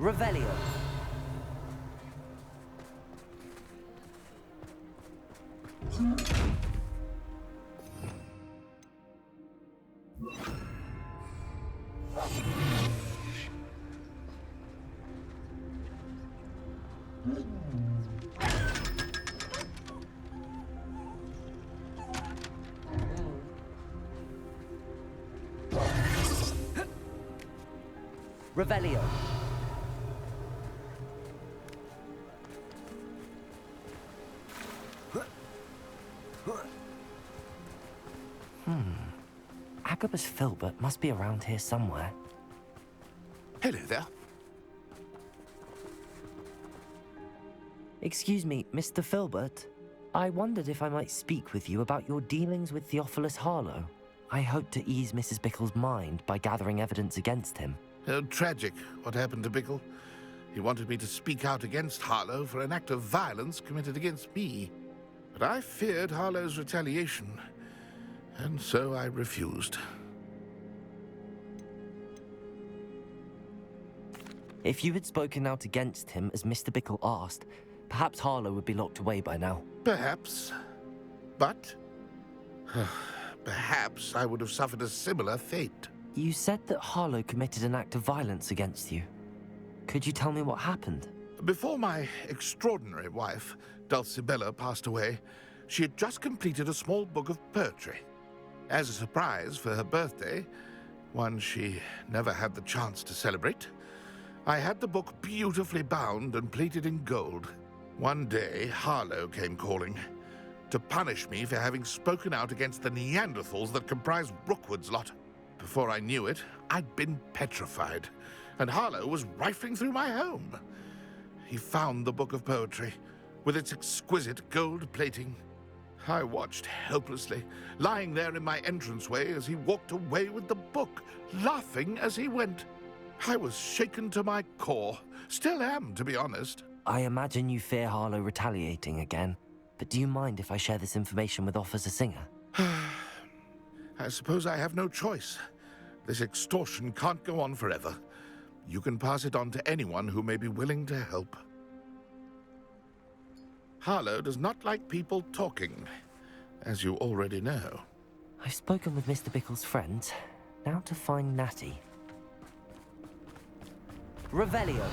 Revelio. Revelio. Agabus Filbert must be around here somewhere. Hello there. Excuse me, Mr. Filbert. I wondered if I might speak with you about your dealings with Theophilus Harlow. I hope to ease Mrs. Bickle's mind by gathering evidence against him. Tragic, what happened to Bickle. He wanted me to speak out against Harlow for an act of violence committed against me. But I feared Harlow's retaliation, and so I refused. If you had spoken out against him as Mr. Bickle asked, perhaps Harlow would be locked away by now. Perhaps. But perhaps I would have suffered a similar fate. You said that Harlow committed an act of violence against you. Could you tell me what happened? Before my extraordinary wife, Dulcibella, passed away, she had just completed a small book of poetry. As a surprise for her birthday, one she never had the chance to celebrate, I had the book beautifully bound and plated in gold. One day, Harlow came calling to punish me for having spoken out against the Neanderthals that comprised Rookwood's lot. Before I knew it, I'd been petrified, and Harlow was rifling through my home. He found the book of poetry, with its exquisite gold plating. I watched helplessly, lying there in my entranceway as he walked away with the book, laughing as he went. I was shaken to my core. Still am, to be honest. I imagine you fear Harlow retaliating again, but do you mind if I share this information with Officer Singer? I suppose I have no choice. This extortion can't go on forever. You can pass it on to anyone who may be willing to help. Harlow does not like people talking, as you already know. I've spoken with Mr. Bickle's friends. Now to find Natty. Revelio.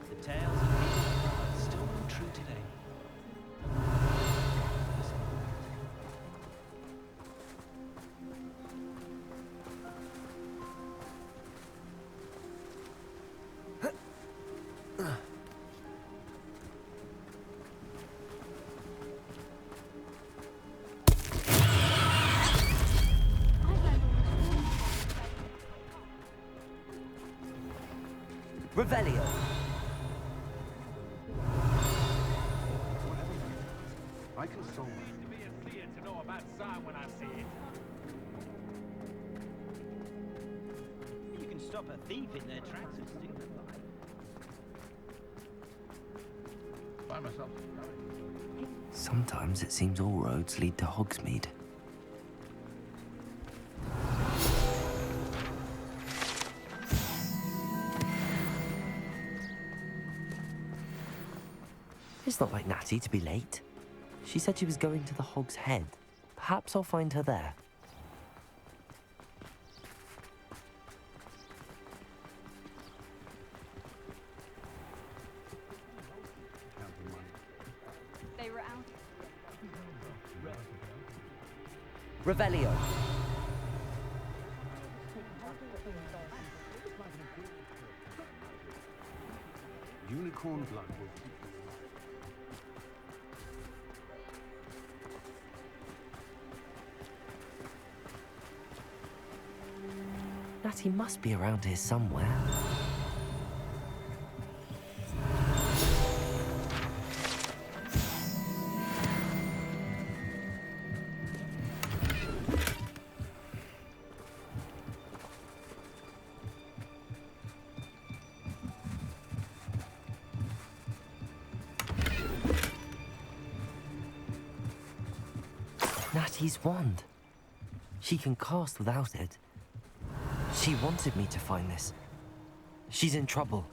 The tales of people are still true today. Revelio. I can solve it. Needs to be as clear to know about sign when I see it. You can stop a thief in their tracks and steal their life. By myself. Sometimes it seems all roads lead to Hogsmeade. It's not like Natty to be late. She said she was going to the Hog's Head. Perhaps I'll find her there. They were out. Revelio. Unicorn blood will keep Natty must be around here somewhere. Betty's wand. She can cast without it. She wanted me to find this. She's in trouble.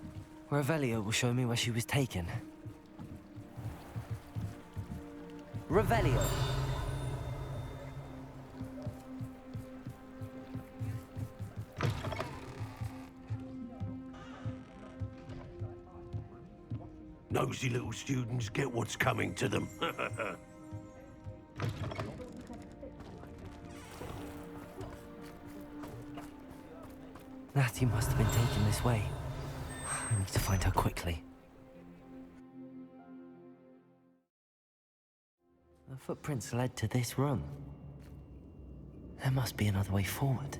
Revelio will show me where she was taken. Revelio. Nosy little students get what's coming to them. Natty must have been taken this way. I need to find her quickly. The footprints led to this room. There must be another way forward.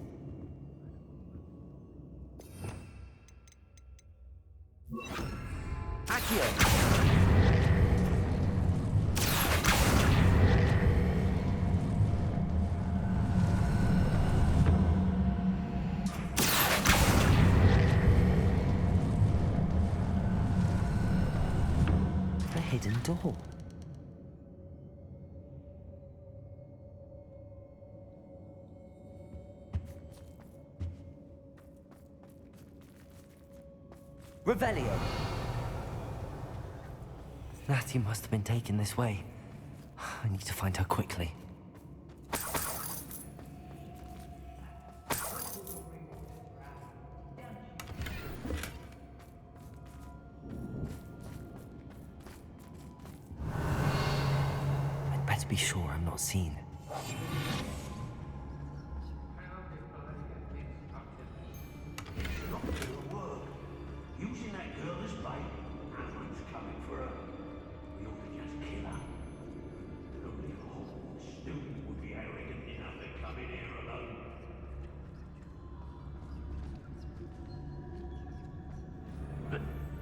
Accio! A hidden door. Revelio. Natty must have been taken this way. I need to find her quickly. I'd better be sure I'm not seen. Using that girl as bait, everyone's coming for her. We ought to just kill her. Only a Hogwarts student would be arrogant enough to come in here alone.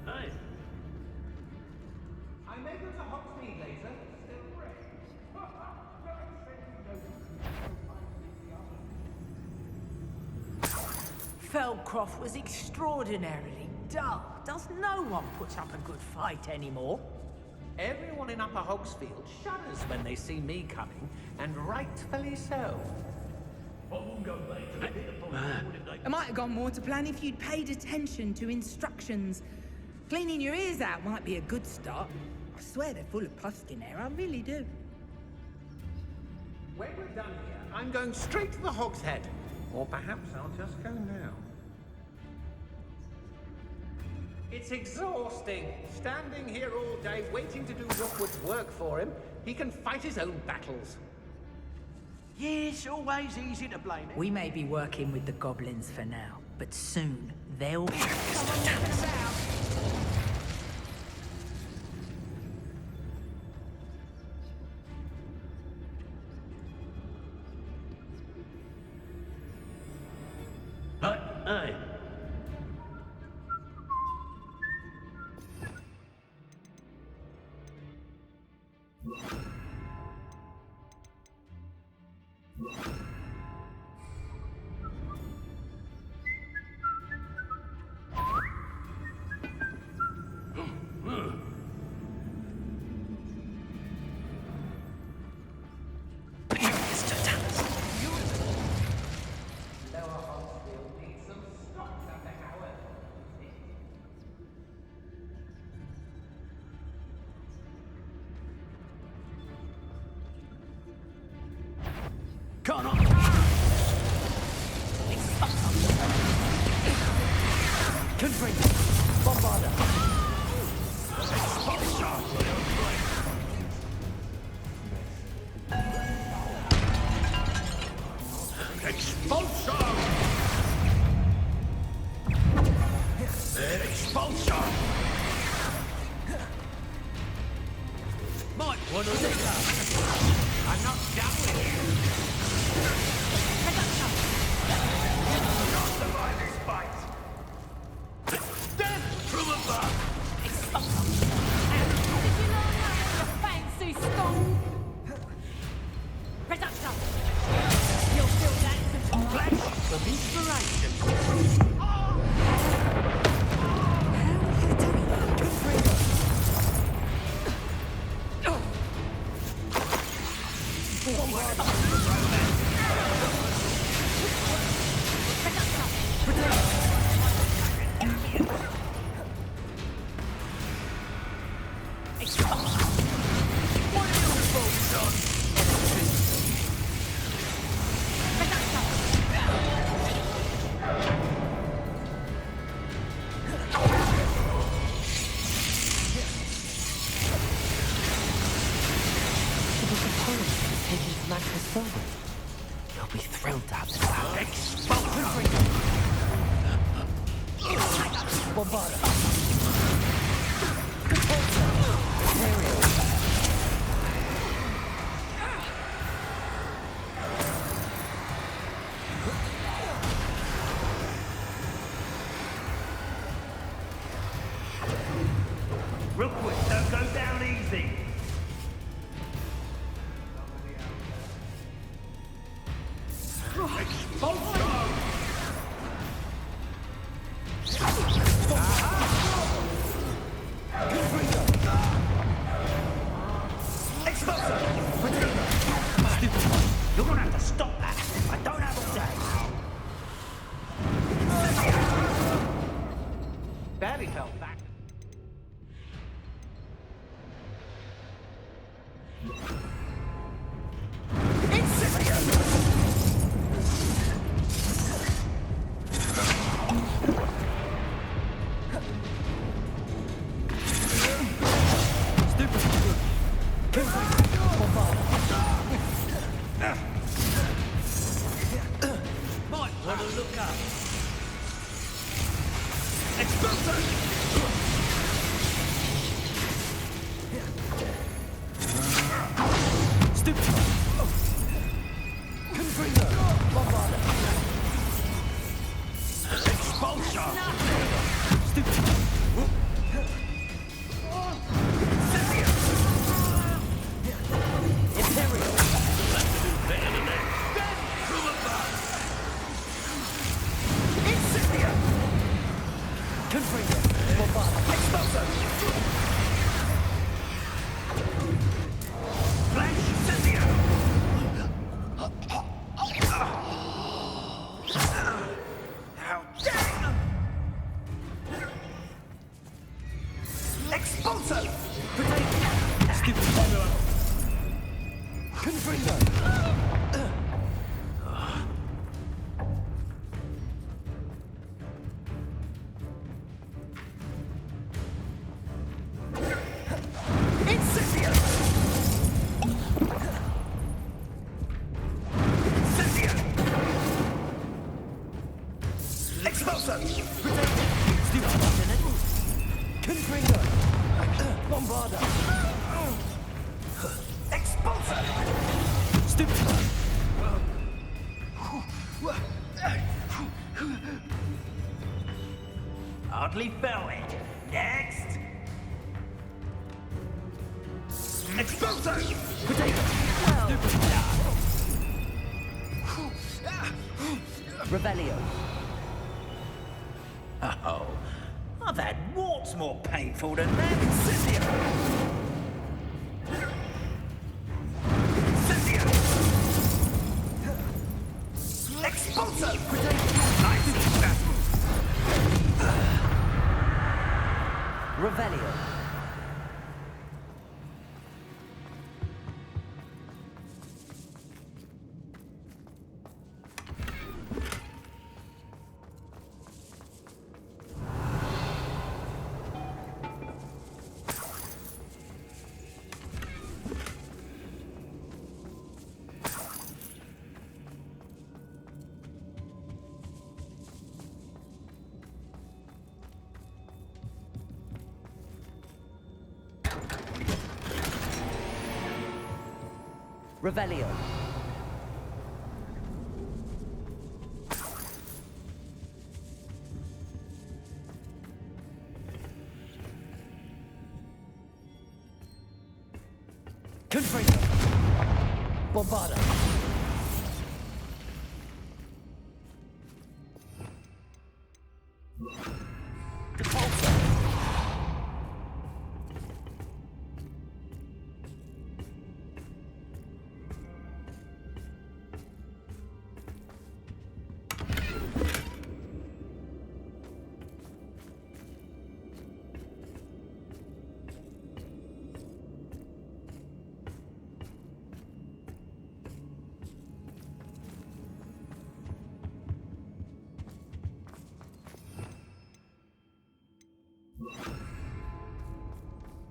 Hey, I may go to Hogsmeade later. Still fresh. Feldcroft was extraordinarily dull. Does no one put up a good fight anymore? Everyone in Upper Hogsfield shudders when they see me coming, and rightfully so. It might have gone more to plan if you'd paid attention to instructions. Cleaning your ears out might be a good start. I swear they're full of pus in there, I really do. When we're done here, I'm going straight to the Hog's Head. Or perhaps I'll just go now. It's exhausting, standing here all day waiting to do Rookwood's work for him. He can fight his own battles. Yeah, it's always easy to blame it. We may be working with the goblins for now, but soon they'll be... Hey. Can't I? Confringo. Bombarda. Expulsor! Expulsor! Might want to lick up. I'm not done with you. Not survive this fight! Death from above! Fancy school! Reduction! You'll feel that tomorrow. Flash of inspiration. Confringo! Filbert. He'll be thrilled to have this power. Bombarda. Real quick, don't go down easy. You're gonna have to stop that. I don't have all day. Barely held back. Hardly felt it. Next. Expulso! Revelio. Oh, I've had warts more painful than that. Incendio! Expulso! Revelio. Revelio. Confringo. Bombarda.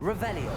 Revelio.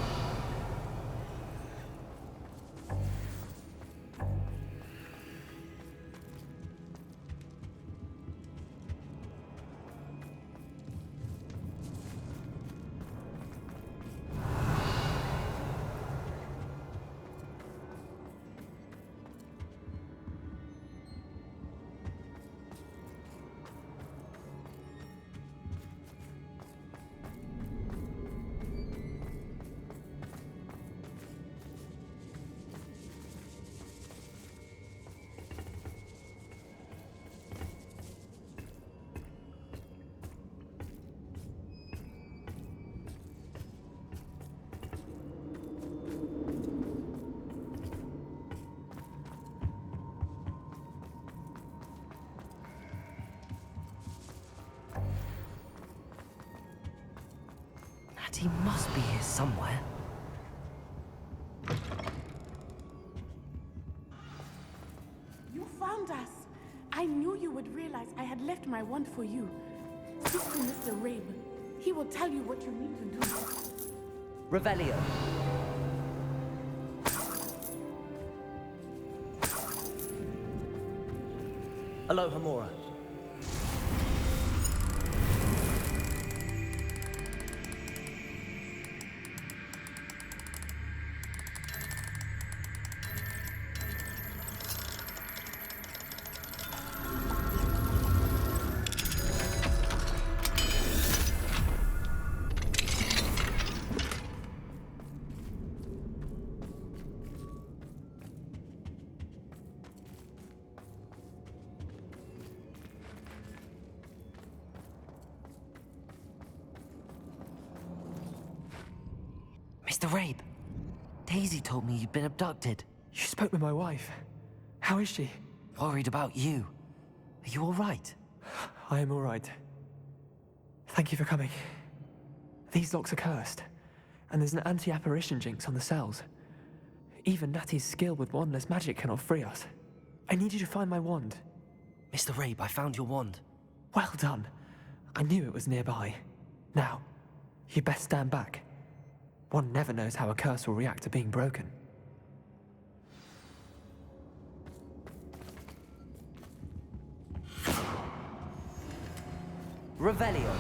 Natty must be here somewhere. You found us. I knew you would realize I had left my wand for you. Speak to Mr. Rabe. He will tell you what you need to do. Revelio. Aloha Mora. Mr. Rabe, Daisy told me you'd been abducted. You spoke with my wife. How is she? Worried about you. Are you all right? I am all right. Thank you for coming. These locks are cursed, and there's an anti-apparition jinx on the cells. Even Natty's skill with wandless magic cannot free us. I need you to find my wand. Mr. Rabe, I found your wand. Well done. I knew it was nearby. Now, you best stand back. One never knows how a curse will react to being broken. Revelio.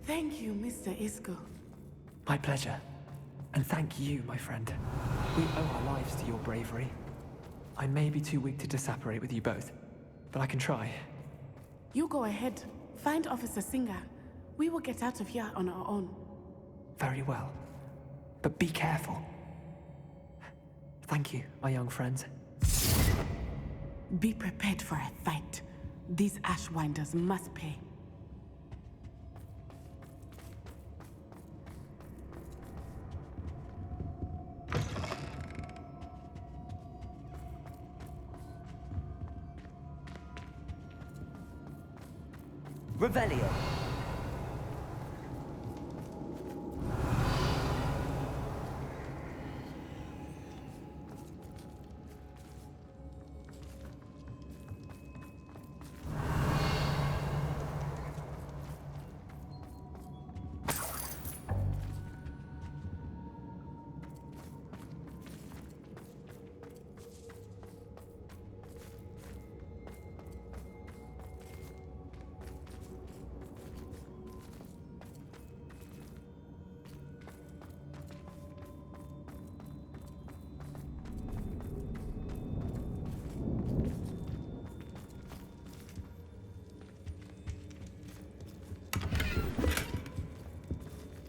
Thank you, Mr. Isco. My pleasure. And thank you, my friend. We owe our lives to your bravery. I may be too weak to disapparate with you both, but I can try. You go ahead. Find Officer Singer. We will get out of here on our own. Very well. But be careful. Thank you, my young friends. Be prepared for a fight. These Ashwinders must pay. Revelio.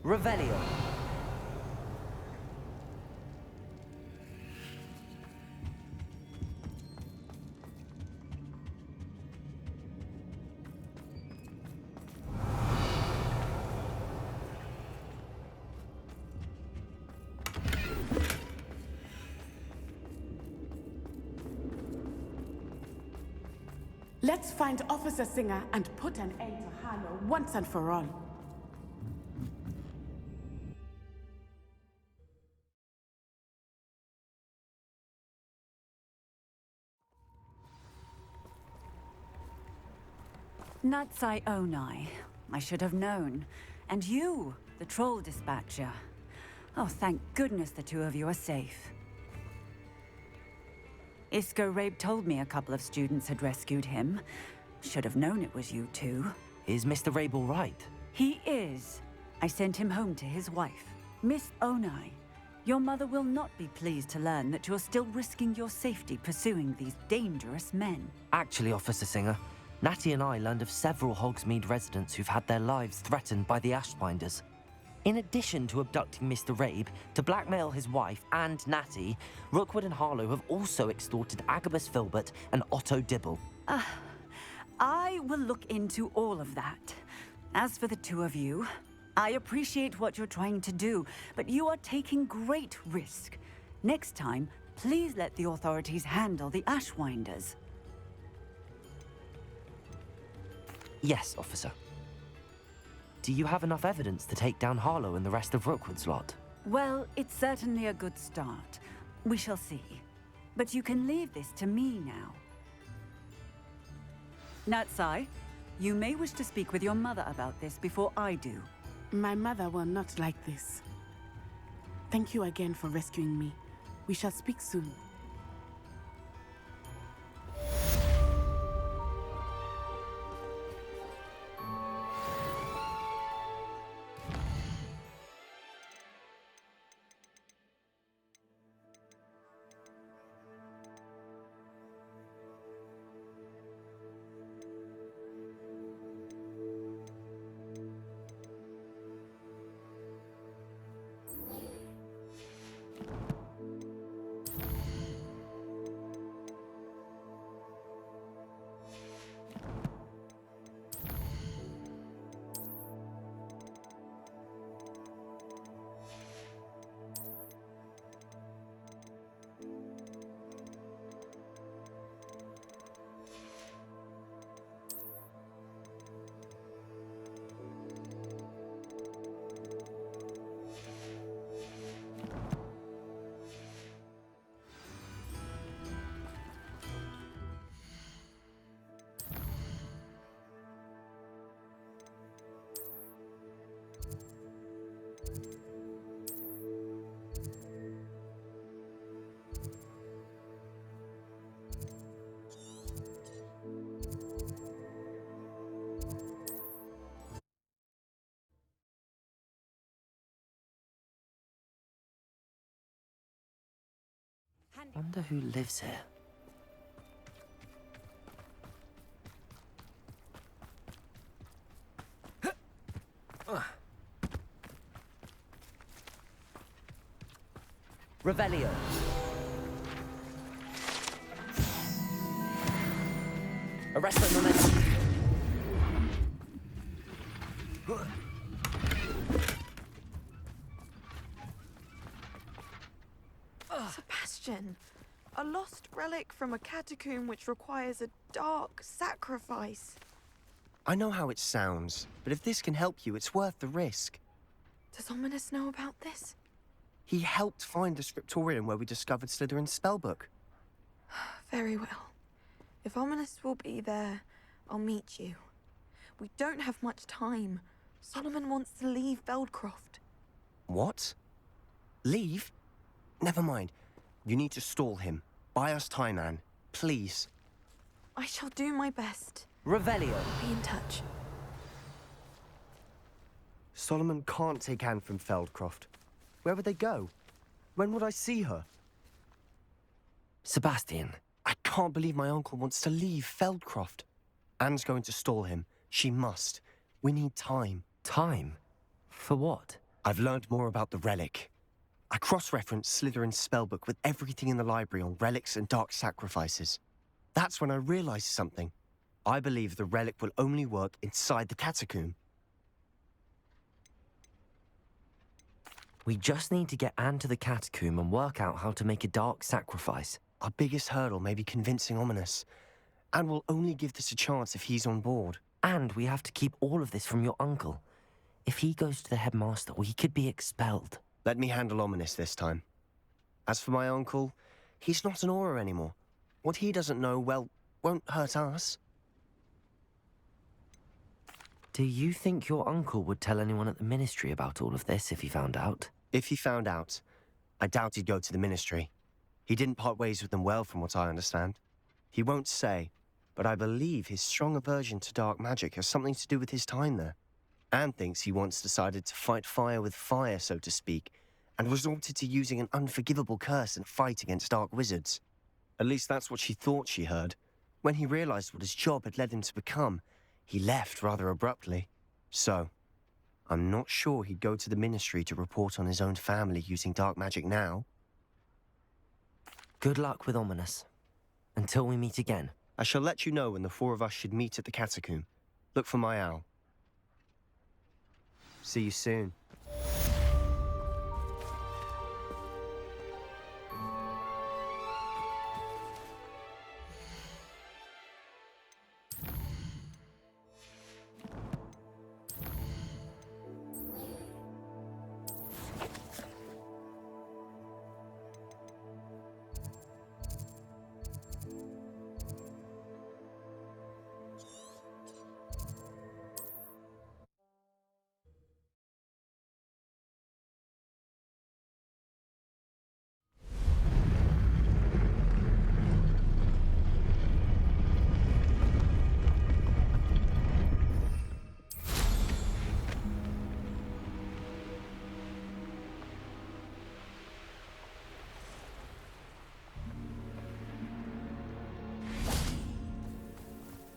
Revelio. Let's find Officer Singer and put an end to Harlow once and for all. Natsai Onai. I should have known. And you, the troll dispatcher. Oh, thank goodness the two of you are safe. Isco Rabe told me a couple of students had rescued him. Should have known it was you two. Is Mr. Rabe all right? He is. I sent him home to his wife. Miss Onai, your mother will not be pleased to learn that you're still risking your safety pursuing these dangerous men. Actually, Officer Singer, Natty and I learned of several Hogsmeade residents who've had their lives threatened by the Ashbinders. In addition to abducting Mr. Rabe to blackmail his wife and Natty, Rookwood and Harlow have also extorted Agabus Filbert and Otto Dibble. I will look into all of that. As for the two of you, I appreciate what you're trying to do, but you are taking great risk. Next time, please let the authorities handle the Ashwinders. Yes, officer. Do you have enough evidence to take down Harlow and the rest of Rookwood's lot? Well, it's certainly a good start. We shall see. But you can leave this to me now. Natsai, you may wish to speak with your mother about this before I do. My mother will not like this. Thank you again for rescuing me. We shall speak soon. Wonder who lives here. Revelio. Arresto momentum. Sebastian, a lost relic from a catacomb which requires a dark sacrifice. I know how it sounds, but if this can help you, it's worth the risk. Does Ominous know about this? He helped find the scriptorium where we discovered Slytherin's spellbook. Very well. If Ominous will be there, I'll meet you. We don't have much time. Solomon wants to leave Feldcroft. What? Leave? Never mind. You need to stall him. Buy us time, Anne. Please. I shall do my best. Revelio. Be in touch. Solomon can't take Anne from Feldcroft. Where would they go? When would I see her? Sebastian. I can't believe my uncle wants to leave Feldcroft. Anne's going to stall him. She must. We need time. Time? For what? I've learned more about the relic. I cross-referenced Slytherin's spellbook with everything in the library on relics and dark sacrifices. That's when I realized something. I believe the relic will only work inside the catacomb. We just need to get Anne to the catacomb and work out how to make a dark sacrifice. Our biggest hurdle may be convincing Ominous. And we'll only give this a chance if he's on board. And we have to keep all of this from your uncle. If he goes to the headmaster, we could be expelled. Let me handle Ominous this time. As for my uncle, he's not an Auror anymore. What he doesn't know, well, won't hurt us. Do you think your uncle would tell anyone at the Ministry about all of this if he found out? If he found out, I doubt he'd go to the Ministry. He didn't part ways with them well, from what I understand. He won't say, but I believe his strong aversion to dark magic has something to do with his time there. Anne thinks he once decided to fight fire with fire, so to speak, and resorted to using an unforgivable curse and fight against dark wizards. At least that's what she thought she heard. When he realized what his job had led him to become, he left rather abruptly. So, I'm not sure he'd go to the Ministry to report on his own family using dark magic now. Good luck with Ominous. Until we meet again. I shall let you know when the four of us should meet at the catacomb. Look for my owl. See you soon.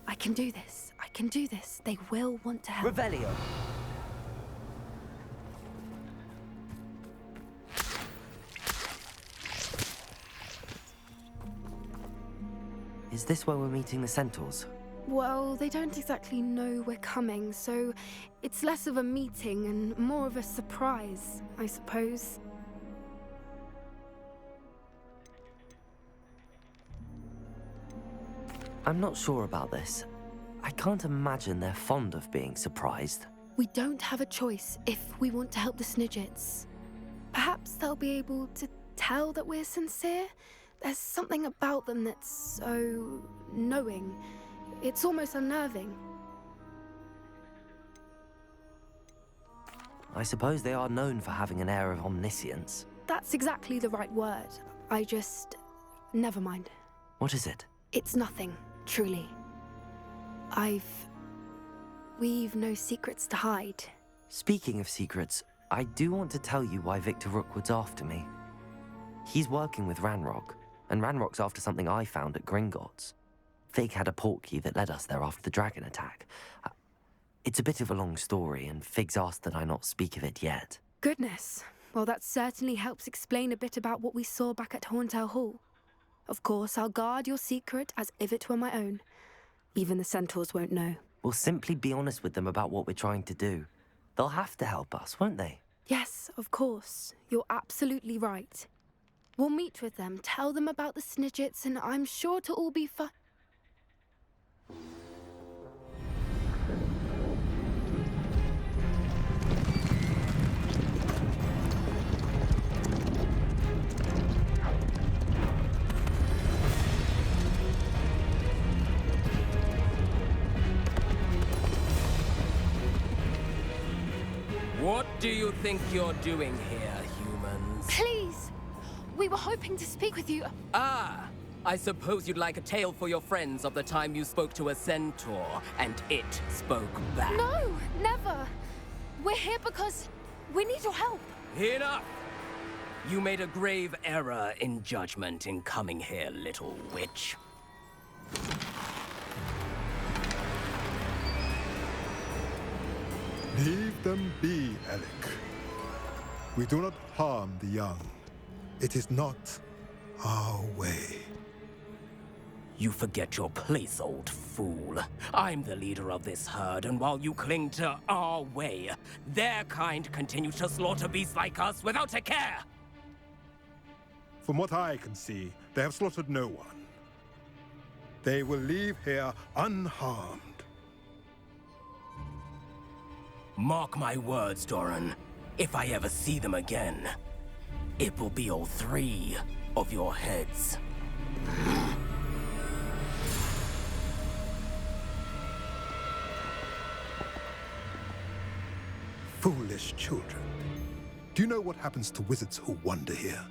I can do this. I can do this. They will want to help. Revelio. Is this where we're meeting the Centaurs? Well, they don't exactly know we're coming, so it's less of a meeting and more of a surprise, I suppose. I'm not sure about this. I can't imagine they're fond of being surprised. We don't have a choice if we want to help the Snidgets. Perhaps they'll be able to tell that we're sincere? There's something about them that's so knowing. It's almost unnerving. I suppose they are known for having an air of omniscience. That's exactly the right word. Never mind. What is it? It's nothing, truly. We've no secrets to hide. Speaking of secrets, I do want to tell you why Victor Rookwood's after me. He's working with Ranrock, and Ranrock's after something I found at Gringotts. Fig had a portkey that led us there after the dragon attack. It's a bit of a long story, and Fig's asked that I not speak of it yet. Goodness. Well, that certainly helps explain a bit about what we saw back at Horntail Hall. Of course, I'll guard your secret as if it were my own. Even the Centaurs won't know. We'll simply be honest with them about what we're trying to do. They'll have to help us, won't they? Yes, of course. You're absolutely right. We'll meet with them, tell them about the Snidgets, and I'm sure it'll all be fun. What do you think you're doing here, humans? Please! We were hoping to speak with you. Ah! I suppose you'd like a tale for your friends of the time you spoke to a centaur, and it spoke back. No, never. We're here because we need your help. Enough! You made a grave error in judgment in coming here, little witch. Leave them be, Alec. We do not harm the young. It is not our way. You forget your place, old fool. I'm the leader of this herd, and while you cling to our way, their kind continue to slaughter beasts like us without a care! From what I can see, they have slaughtered no one. They will leave here unharmed. Mark my words, Doran. If I ever see them again, it will be all 3 of your heads. Foolish children. Do you know what happens to wizards who wander here?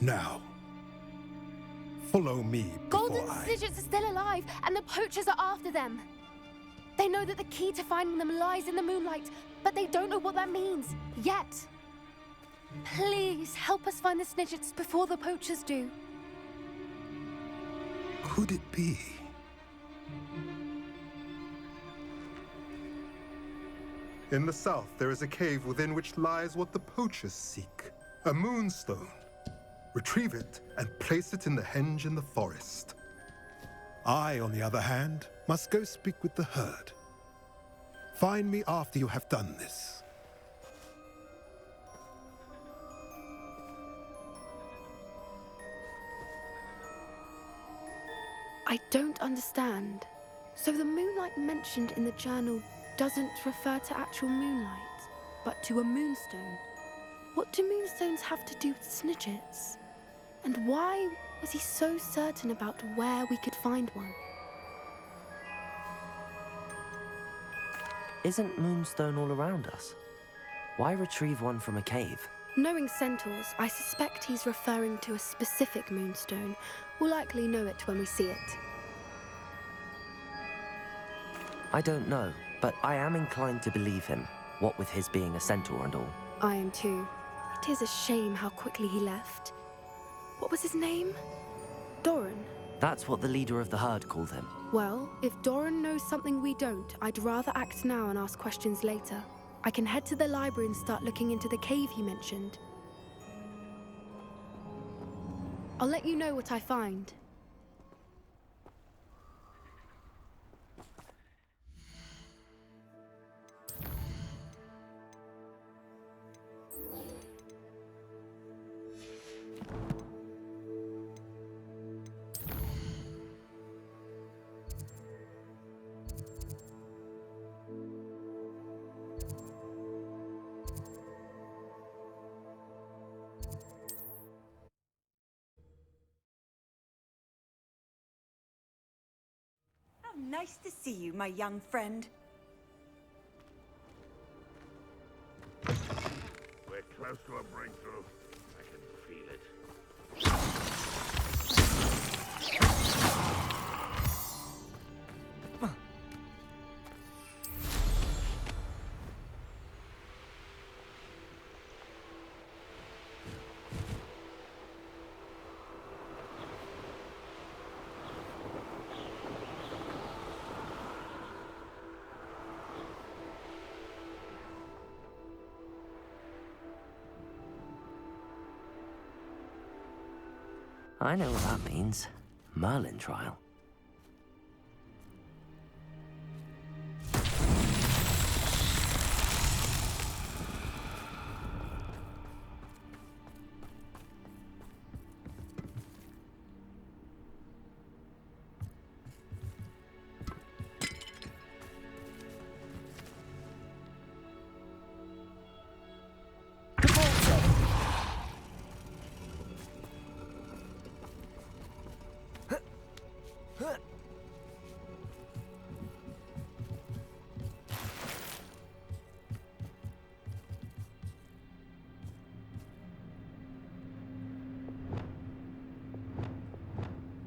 Now, follow me before Golden I... Snidgets are still alive, and the poachers are after them. They know that the key to finding them lies in the moonlight, but they don't know what that means, yet. Please, help us find the Snidgets before the poachers do. Could it be? In the south, there is a cave within which lies what the poachers seek. A moonstone. Retrieve it and place it in the henge in the forest. I, on the other hand, must go speak with the herd. Find me after you have done this. I don't understand. So the moonlight mentioned in the journal doesn't refer to actual moonlight, but to a moonstone. What do moonstones have to do with Snidgets? And why was he so certain about where we could find one? Isn't moonstone all around us? Why retrieve one from a cave? Knowing centaurs, I suspect he's referring to a specific moonstone. We'll likely know it when we see it. I don't know, but I am inclined to believe him, what with his being a centaur and all. I am too. It is a shame how quickly he left. What was his name? Doran? That's what the leader of the herd called him. Well, if Doran knows something we don't, I'd rather act now and ask questions later. I can head to the library and start looking into the cave he mentioned. I'll let you know what I find. How nice to see you, my young friend. We're close to a breakthrough. I can feel it. I know what that means. Merlin trial.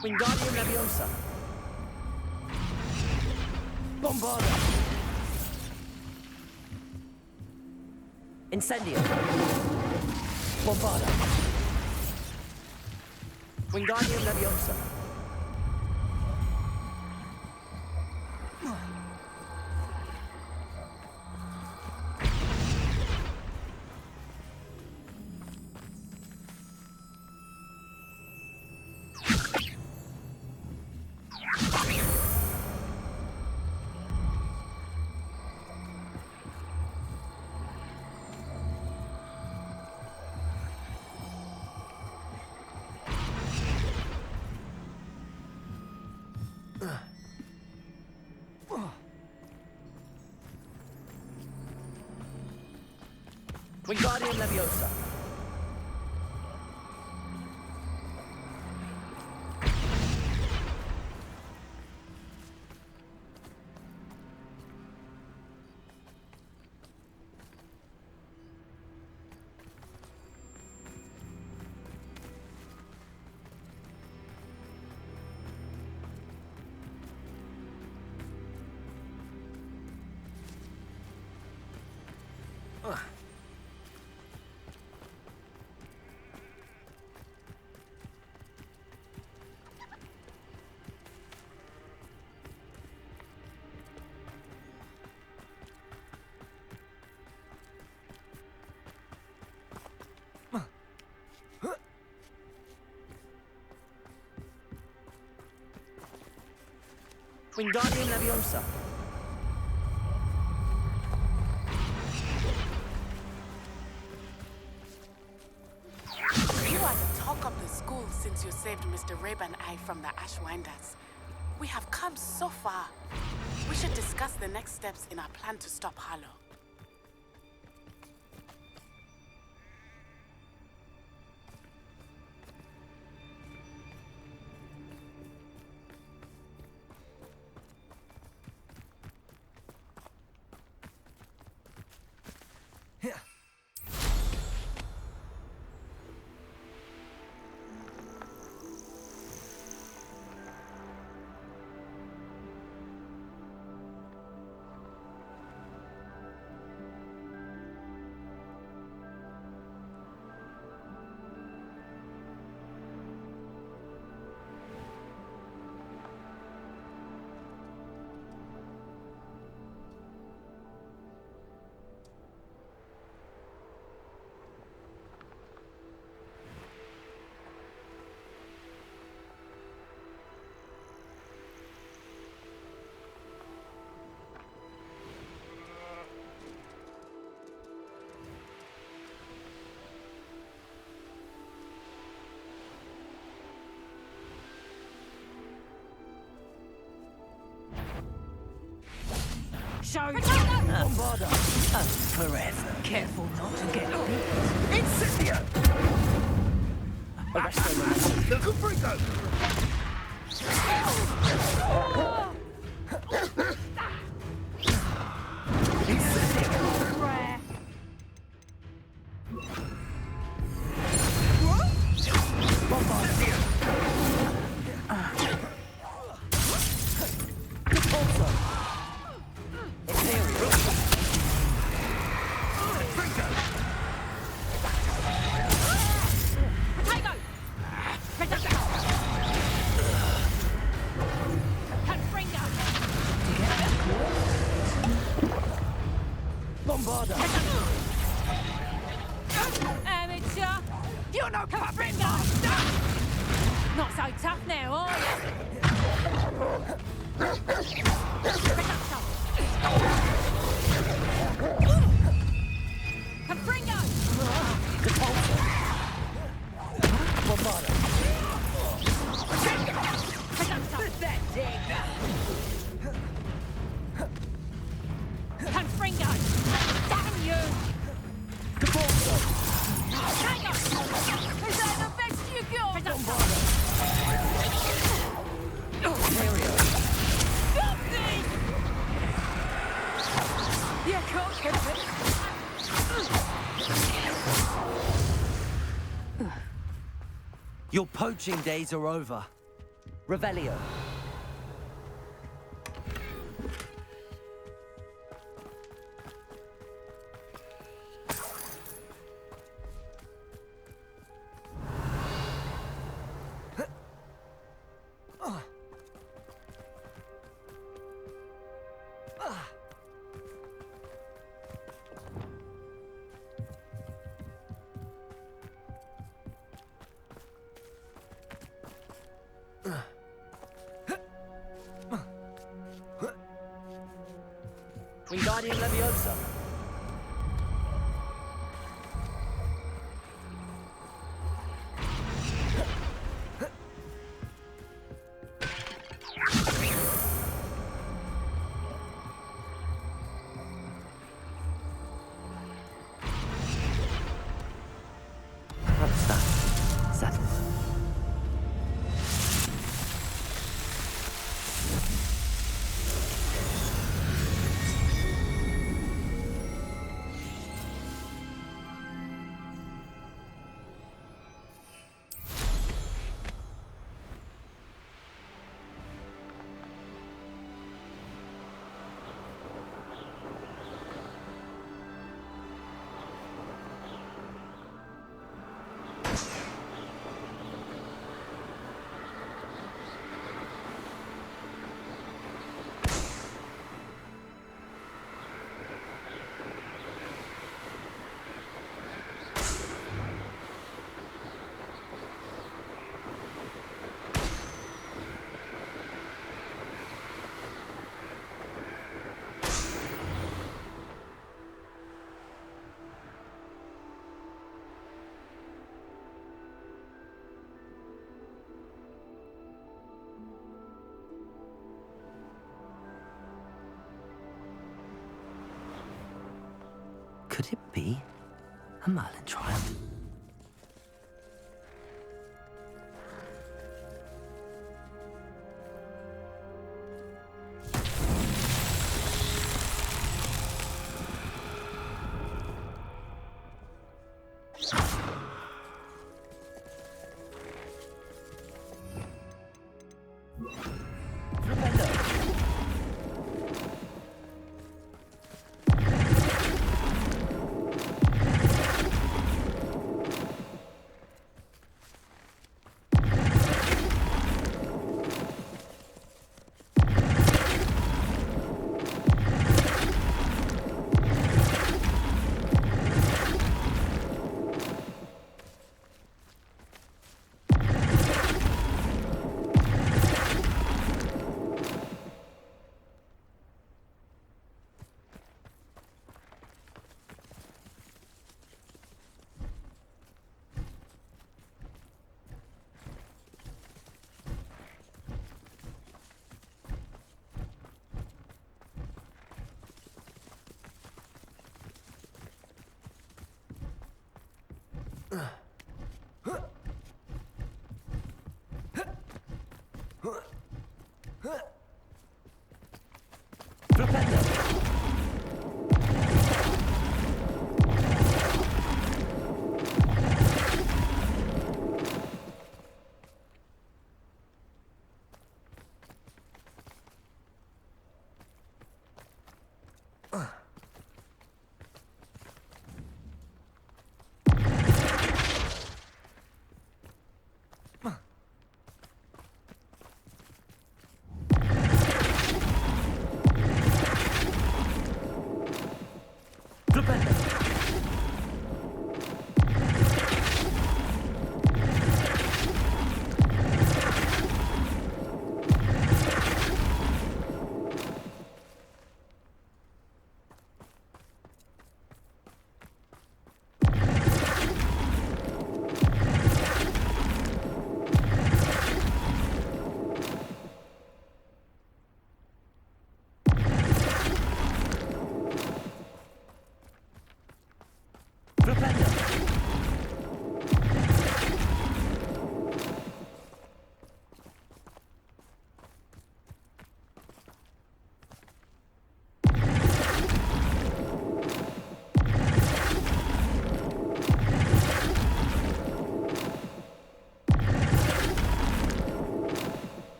Wingardium Leviosa. Bombarda. Incendio. Bombarda. Wingardium Leviosa. Wingardium Leviosa. Wingardium Leviosa. You are the talk of the school since you saved Mr. Rabe and I from the Ashwinders. We have come so far. We should discuss the next steps in our plan to stop Harlow. Show Bombarda! Forever. Careful not to get bit. Incendio! Arrest them. Look, Frico! Amateur! You know Cabringer! Not so tough now, are you? Cabringer! Bombarda! Pathetic! Confringo! Damn you! Tiger! Is that the best you got? Something! You can't get it! Your poaching days are over. Revelio. Wingardium Leviosa. What's that? Settled. Could it be a Merlin trial?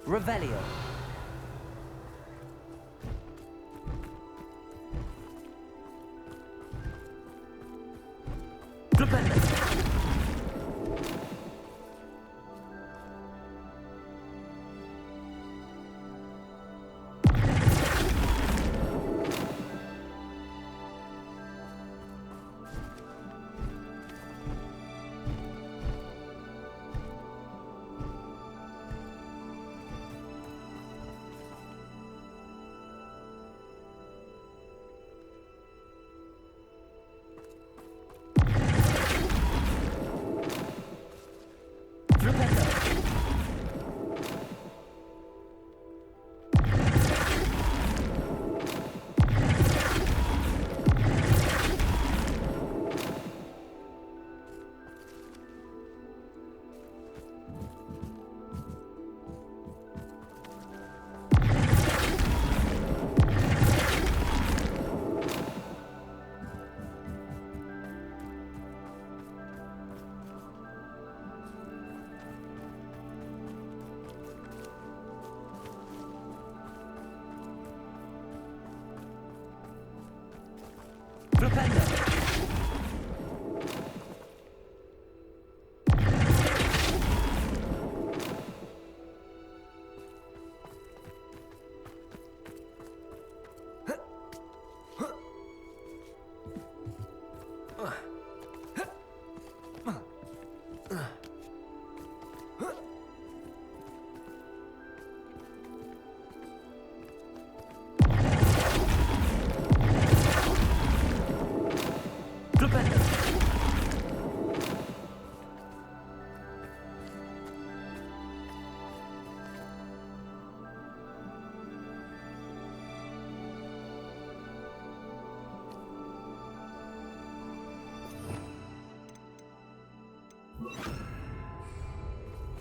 Revelio.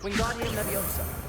Wingardium Leviosa.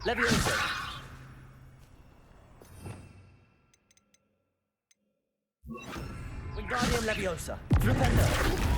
Leviosa! Wingardium Leviosa! Flipendo!